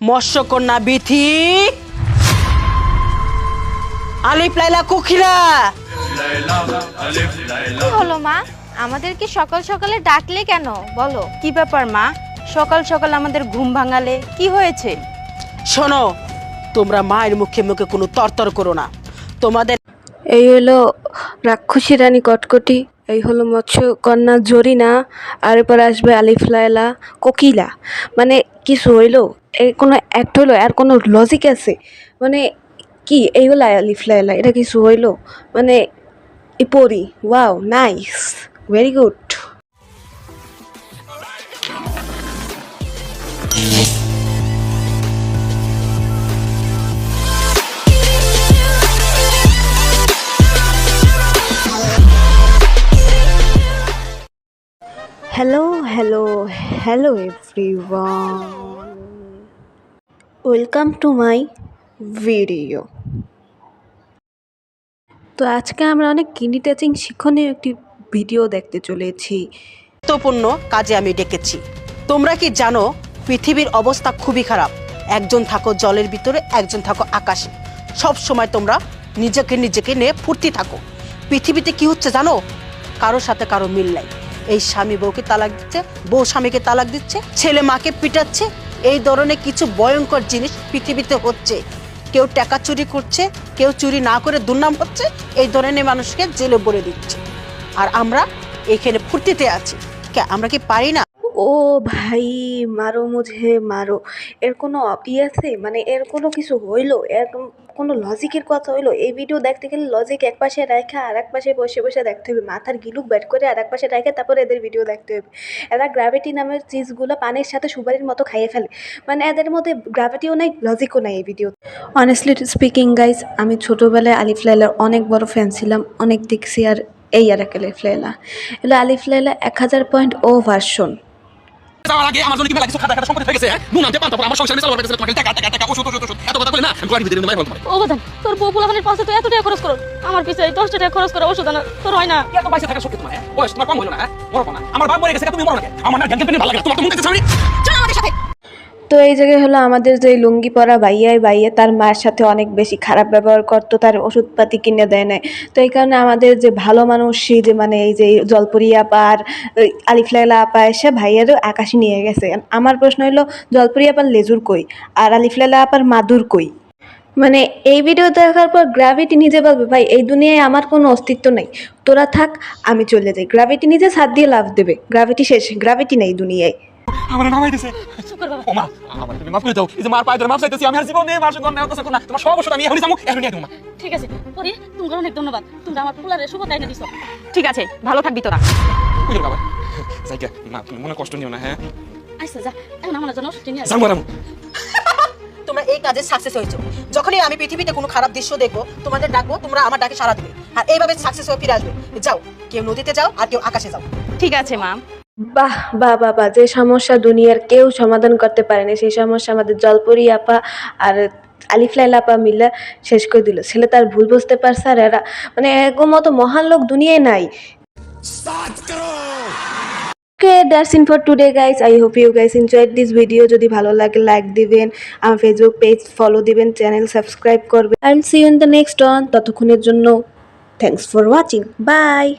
মৎস্যকন্যা বিথি, আলিফ লাইলা কোকিলা। কি হলো মা, আমাদেরকে সকাল সকালে ডাকলে কেন বলো? কি ব্যাপার মা, সকাল সকাল আমাদের ঘুম ভাঙালে? কি হয়েছে? শোনো, তোমরা মায়ের মুখে মুখে কোনো তরতর করো না। তোমাদের এই হলো রাক্ষসী রানী কটকটি, এই হলো মৎস্যকন্যা জরিনা, আর এরপর আসবে আলিফ লায়লা কোকিলা। মানে কিছু হইলো, এর কোনো অ্যাক্ট হইলো, আর কোনো লজিক আছে? মানে কি এই হলো আলিফ লায়লা, এটা কিছু হইলো? মানে ই পড়ি, wow nice, very good. Hello hello hello everyone, welcome to my video. তো আজকে আমরা অনেক কিন্ডি টাচিং শিক্ষণীয় একটি ভিডিও দেখতে চলেছি। গুরুত্বপূর্ণ কাজে আমি ডেকেছি। তোমরা কি জানো পৃথিবীর অবস্থা খুবই খারাপ। একজন থাকো জলের ভিতরে, একজন থাকো আকাশে। সব সময় তোমরা নিজেকে নিয়ে ফুর্তি থাকো। পৃথিবীতে কি হচ্ছে জানো? কারোর সাথে কারো মিল নাই। এই স্বামী বউকে তালাক দিচ্ছে, বউ স্বামীকে তালাক দিচ্ছে, ছেলে মাকে পিটাচ্ছে। এই ধরনের কিছু ভয়ঙ্কর জিনিস পৃথিবীতে হচ্ছে। কেউ টাকা চুরি করছে, কেউ চুরি না করে দুর্নাম হচ্ছে। এই ধরনের মানুষকে জেলে ভরে দিচ্ছে। আর আমরা এখানে ফুর্তিতে আছি। আমরা কি পারি না? ও ভাই, মারো মুঝে মারো, এর কোনো অপি আছে? মানে এর কোনো কিছু হইলো? এর কোনো লজিকের কথা হইলো? এই ভিডিও দেখতে গেলে লজিক এক পাশে রেখা আর এক পাশে বসে বসে দেখতে হবে, মাথার গিলুক বের করে আর এক পাশে রেখে তারপর এদের ভিডিও দেখতে হবে। এরা গ্র্যাভিটি নামের চিজগুলো পানির সাথে সুপারির মতো খাইয়ে ফেলে। মানে এদের মধ্যে গ্র্যাভিটিও নাই, লজিকও নাই এই ভিডিও। অনেস্টলি স্পিকিং গাইজ, আমি ছোটোবেলায় আলিফ লায়লার অনেক বড় ফ্যান ছিলাম, অনেক দেখছি। আর এই আর এক আলিফ লায়লা, এগুলো আলিফ লায়লা 1000.0 ভার্সন। যাওয়ার আগে আমার জন্য কি মেলা কিছু খাতা সম্পত্তি হয়ে গেছে। নুন আনতে পান্তা আমার সংসার চালাবার গেছে, তোমাকে টাকা টাকা টাকা ওষুধ এত কথা বলে না, আমি গাড়ি ভিতরে মাইর তোমাকে। ও বাদান, তোর বউ পোলাপানের পাশে তুই এত টাকা খরচ করো, আমার পিছে 10 টাকা খরচ করে ওষুধ আনা তোর হয় না? এত পয়সা থাকা সত্যি তোমার বয়স তোমার কম হলো না? মরো না, আমার বাপ মরে গেছে, তুমি মরো না। আমার না জ্ঞান পেলে ভালো লাগে, তোমার তো মন কাছে সামনে চল আমাদের সাথে। তো এই জায়গায় হলো আমাদের যে লুঙ্গি পরা ভাইয়া তার মায়ের সাথে অনেক বেশি খারাপ ব্যবহার করতো, তার ওষুধপাতি কিনে দেয় নাই। তো এই কারণে আমাদের যে ভালো মানুষই যে মানে এই যে জলপরি আপা আর আলিফ লায়লা আপা এসে ভাইয়ারও আকাশে নিয়ে গেছে। আমার প্রশ্ন হলো, জলপরি আপার লেজুর কই আর আলিফ লায়লা আপার মাদুর কই? মানে এই ভিডিও দেখার পর গ্র্যাভিটি নিজে বলবে, ভাই এই দুনিয়ায় আমার কোনো অস্তিত্ব নেই, তোরা থাক, আমি চলে যাই। গ্র্যাভিটি নিজে ছাদ দিয়ে লাফ দেবে, গ্র্যাভিটি শেষ, গ্র্যাভিটি নেই দুনিয়ায়। আমার নামাই দিছে। ও মা, আমার তুমি মাফ করে দাও। এই যে মার পায়ে ধরে মাফ চাইতেছি, আমি আর জীবনে মার সঙ্গে অন্যায় করতে না। তোমার সব ওষুধ আমি এখনই যাবো, এখনই নিয়ে দেবো। ঠিক আছে পরি, তোমার অনেক ধন্যবাদ, তুমি আমার পোলারে শুভ তাই না দিছো। ঠিক আছে, ভালো থাকবি তোরা। বুঝলো বাবা, যাই গে মা, তুমি মনে কষ্ট নিও না। হ্যাঁ আচ্ছা যা, এখন আমার জন্য ওষুধ নিয়ে আসো। যাও ম্যাডাম। তোমরা এই কাজে সাকসেস হয়েছো। যখনই আমি পৃথিবীতে কোনো খারাপ দৃশ্য দেখবো, তোমাদের ডাকবো, তোমরা আমার ডাকে সাড়া দিবে। আর এইভাবে সাকসেস হয়ে ফিরে আসবে। যাও, কেউ নদীতে যাও আর কেউ আকাশে যাও। ঠিক আছে মা। বাহ বাহ বাবা, যে সমস্যা দুনিয়ার কেউ সমাধান করতে পারেনি সেই সমস্যা আমাদের জলপরি আপা আর আলিফ লায়লা আপা মিলে শেষ করে দিল। ছেলে তার ভুল বুঝতে পারছে, আর এরা মানে এরকম মতো মহান লোক দুনিয়ায় নাই। Okay, that's it for today guys. I hope you guys enjoyed this video. যদি ভালো লাগে লাইক দিবেন, আমার ফেসবুক পেজ ফলো দিবেন, চ্যানেল সাবস্ক্রাইব করবেন। I'll see you in the next one. ততক্ষণের জন্য thanks for watching. Bye.